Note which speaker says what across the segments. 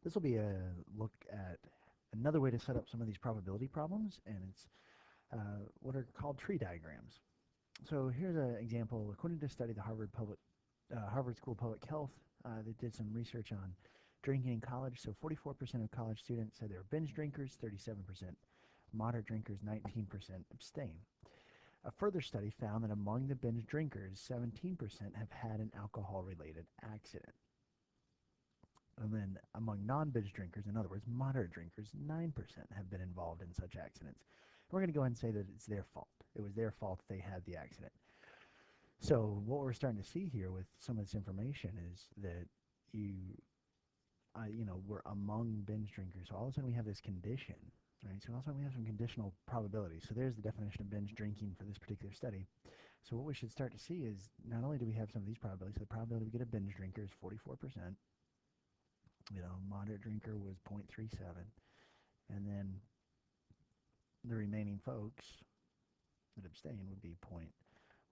Speaker 1: This will be a look at another way to set up some of these probability problems, and it's what are called tree diagrams. So here's an example. According to a study, the Harvard School of Public Health, they did some research on drinking in college. So 44% of college students said they were binge drinkers, 37% moderate drinkers, 19% abstain. A further study found that among the binge drinkers, 17% have had an alcohol-related accident. And then among non-binge drinkers, in other words, moderate drinkers, 9% have been involved in such accidents. We're going to go ahead and say that it's their fault. It was their fault that they had the accident. So what we're starting to see here with some of this information is that we're among binge drinkers. So all of a sudden we have this condition, right? So all of a sudden we have some conditional probability. So there's the definition of binge drinking for this particular study. So what we should start to see is not only do we have some of these probabilities, so the probability we get a binge drinker is 44%. Moderate drinker was 0.37, and then the remaining folks that abstain would be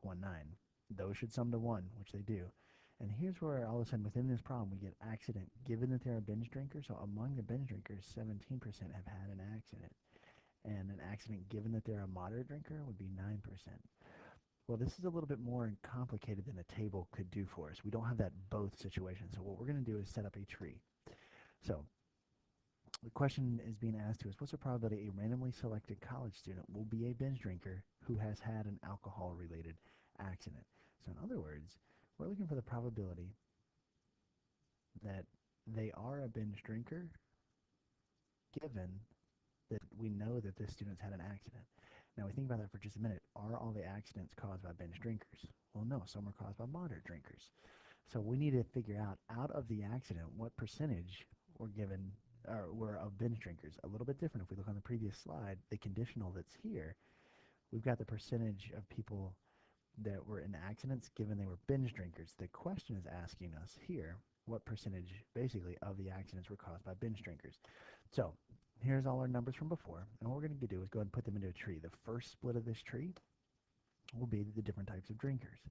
Speaker 1: 0.19. Those should sum to 1, which they do. And here's where all of a sudden within this problem we get accident given that they're a binge drinker. So among the binge drinkers, 17% have had an accident. And an accident given that they're a moderate drinker would be 9%. Well, this is a little bit more complicated than a table could do for us. We don't have that both situation. So what we're going to do is set up a tree. So the question is being asked to us, what's the probability a randomly selected college student will be a binge drinker who has had an alcohol-related accident? So in other words, we're looking for the probability that they are a binge drinker given that we know that this student's had an accident. Now we think about that for just a minute. Are all the accidents caused by binge drinkers? Well, no, some are caused by moderate drinkers. So we need to figure out of the accident, what percentage were of binge drinkers. A little bit different. If we look on the previous slide, the conditional that's here, we've got the percentage of people that were in accidents given they were binge drinkers. The question is asking us here what percentage basically of the accidents were caused by binge drinkers. So here's all our numbers from before, and what we're going to do is go ahead and put them into a tree. The first split of this tree will be the different types of drinkers.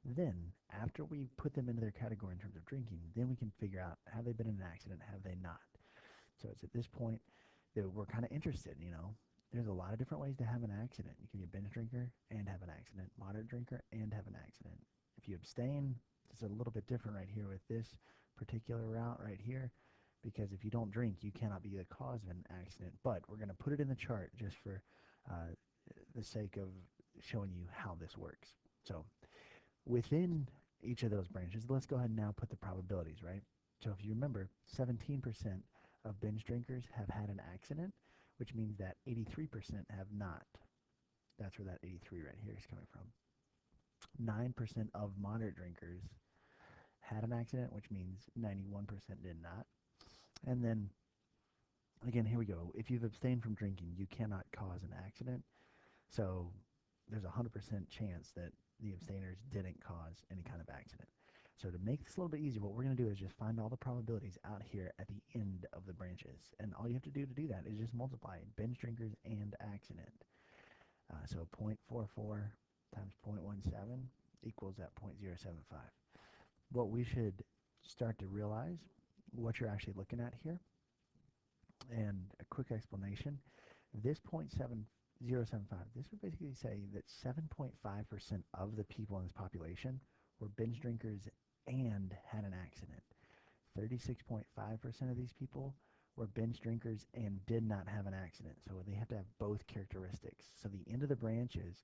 Speaker 1: Then, after we put them into their category in terms of drinking, then we can figure out, have they been in an accident, have they not? So it's at this point that we're kind of interested, There's a lot of different ways to have an accident. You can be a binge drinker and have an accident, moderate drinker and have an accident. If you abstain, it's a little bit different right here with this particular route right here, because if you don't drink, you cannot be the cause of an accident. But we're going to put it in the chart just for the sake of showing you how this works. So within each of those branches, let's go ahead and now put the probabilities, right? So if you remember, 17% of binge drinkers have had an accident, which means that 83% have not. That's where that 83 right here is coming from. 9% of moderate drinkers had an accident, which means 91% did not. And then, again, here we go. If you've abstained from drinking, you cannot cause an accident. So there's a 100% chance that the abstainers didn't cause any kind of accident. So to make this a little bit easier, what we're going to do is just find all the probabilities out here at the end of the branches. And all you have to do that is just multiply binge drinkers and accident. So 0.44 times 0.17 equals that 0.075. What we should start to realize, what you're actually looking at here, and a quick explanation, this 0.7075, this would basically say that 7.5% of the people in this population were binge drinkers and had an accident. 36.5% of these people were binge drinkers and did not have an accident. So they have to have both characteristics. So the end of the branches,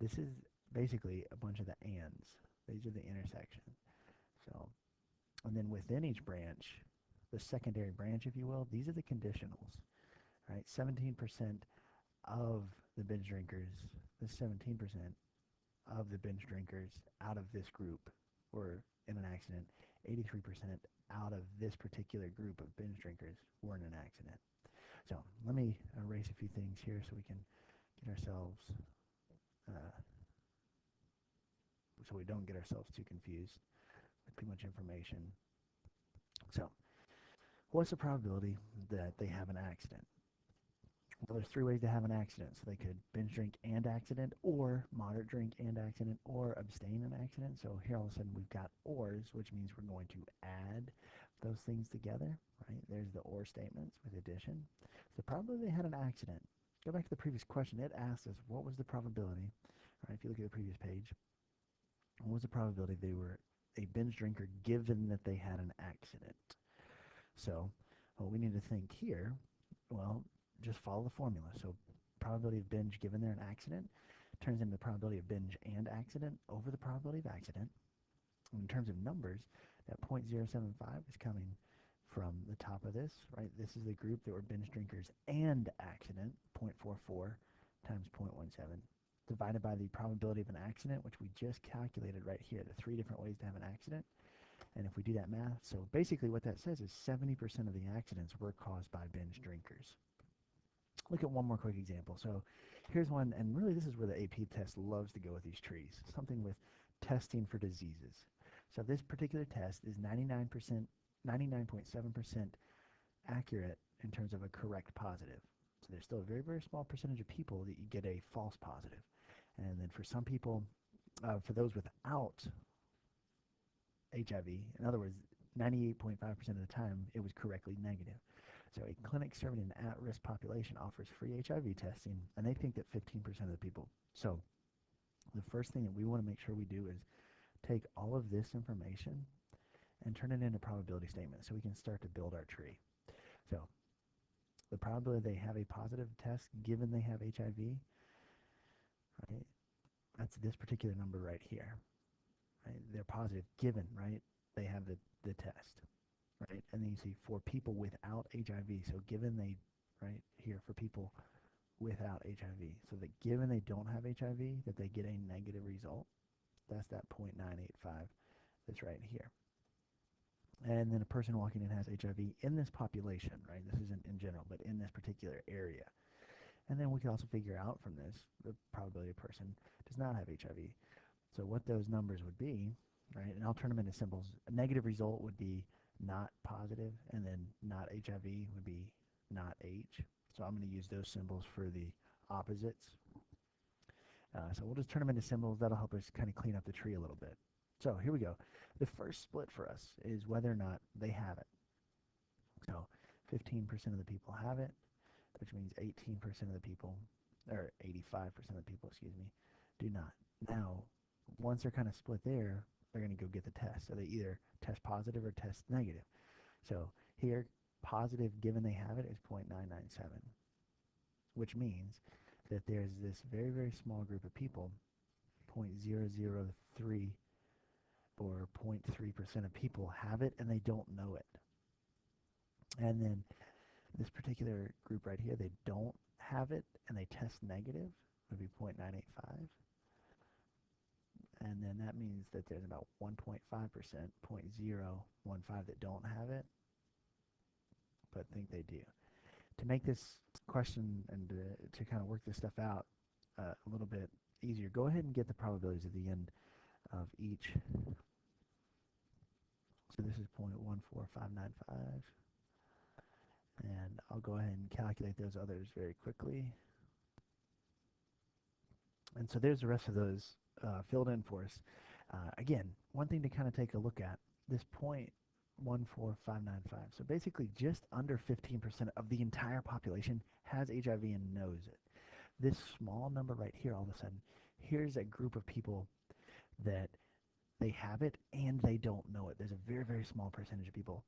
Speaker 1: this is basically a bunch of the ands. These are the intersections. So, and then within each branch, the secondary branch, if you will, these are the conditionals, right? 17% of the binge drinkers, the 17% of the binge drinkers out of this group were in an accident. 83% out of this particular group of binge drinkers were in an accident. So let me erase a few things here so we can get ourselves, so we don't get ourselves too confused with too much information. So what's the probability that they have an accident? Well, there's three ways to have an accident. So they could binge drink and accident, or moderate drink and accident, or abstain and accident. So here all of a sudden we've got ors, which means we're going to add those things together, right? There's the or statements with addition. So probably they had an accident. Go back to the previous question. It asked us what was the probability, right? If you look at the previous page, what was the probability they were a binge drinker given that they had an accident? So what we need to think here, well, just follow the formula. So probability of binge given they're an accident turns into the probability of binge and accident over the probability of accident. In terms of numbers, that 0.075 is coming from the top of this, right? This is the group that were binge drinkers and accident, 0.44 times 0.17, divided by the probability of an accident, which we just calculated right here, the 3 different ways to have an accident. And if we do that math, so basically what that says is 70% of the accidents were caused by binge drinkers. Look at one more quick example. So here's one, and really this is where the AP test loves to go with these trees, something with testing for diseases. So this particular test is 99.7% accurate in terms of a correct positive. So there's still a very, very small percentage of people that you get a false positive. And then for some people, for those without HIV, in other words, 98.5% of the time, it was correctly negative. So a clinic serving an at-risk population offers free HIV testing, and they think that 15% of the people. So the first thing that we want to make sure we do is take all of this information and turn it into probability statements so we can start to build our tree. So the probability they have a positive test given they have HIV, right? That's this particular number right here. Right? They're positive given, right? They have the test, right? And then you see for people without HIV. So given they, right here for people without HIV. So that given they don't have HIV, that they get a negative result. That's that 0.985 that's right here. And then a person walking in has HIV in this population, right? This isn't in general, but in this particular area. And then we can also figure out from this the probability a person does not have HIV. So what those numbers would be, right? And I'll turn them into symbols. A negative result would be not positive, and then not HIV would be not H. So I'm going to use those symbols for the opposites. So we'll just turn them into symbols. That'll help us kind of clean up the tree a little bit. So here we go. The first split for us is whether or not they have it. So 15% of the people have it, which means 18% of the people, or 85% of the people, excuse me, do not. Now, once they're kind of split there, they're going to go get the test. So they either test positive or test negative. So here, positive given they have it is 0.997, which means that there's this very, very small group of people, 0.003 or 0.3% of people have it and they don't know it. And then this particular group right here, they don't have it and they test negative, would be 0.985. And then that means that there's about 1.5%, 0.015 that don't have it, but think they do. To make this question and to kind of work this stuff out a little bit easier, go ahead and get the probabilities at the end of each. So this is 0.14595. And I'll go ahead and calculate those others very quickly. And so there's the rest of those filled in for us. Again, one thing to kind of take a look at, this 0.14595. So basically just under 15% of the entire population has HIV and knows it. This small number right here, all of a sudden, here's a group of people that they have it and they don't know it. There's a very, very small percentage of people.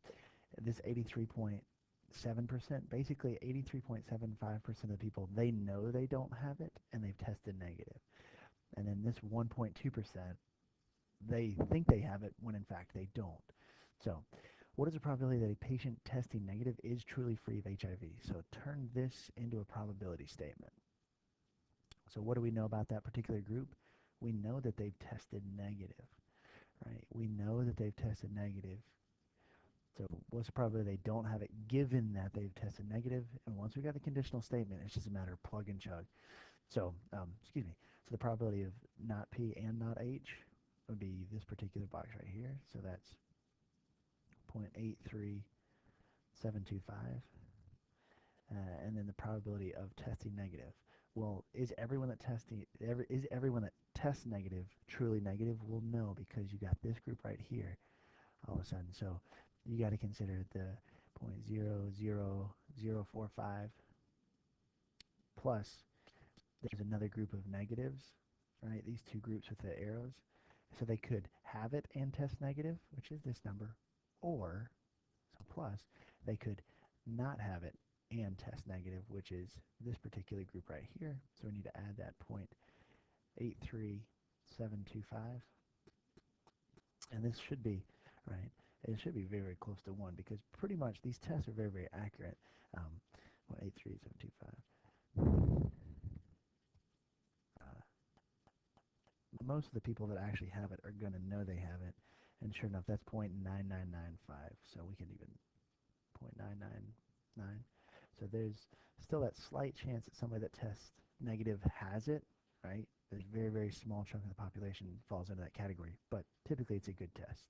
Speaker 1: This 83.7%, basically 83.75% of the people, they know they don't have it and they've tested negative. And then this 1.2%, they think they have it when in fact they don't. So what is the probability that a patient testing negative is truly free of HIV? So turn this into a probability statement. So what do we know about that particular group? We know that they've tested negative, right? We know that they've tested negative. So what's the probability they don't have it given that they've tested negative? And once we got the conditional statement, it's just a matter of plug and chug. So, excuse me. So the probability of not P and not H would be this particular box right here. So that's 0.83725. And then the probability of testing negative. Well, is everyone that tests negative truly negative? Well, no, because you got this group right here all of a sudden. So you got to consider the 0.00045 plus there's another group of negatives, right? These two groups with the arrows. So they could have it and test negative, which is this number, or, so plus, they could not have it and test negative, which is this particular group right here. So we need to add that 0.83725. And this should be, right, it should be very, very close to 1 because pretty much these tests are very, very accurate. 0.83725. Most of the people that actually have it are going to know they have it. And sure enough, that's 0.9995. So we can even 0.999. So there's still that slight chance that somebody that tests negative has it, right? There's a very, very small chunk of the population falls into that category. But typically it's a good test.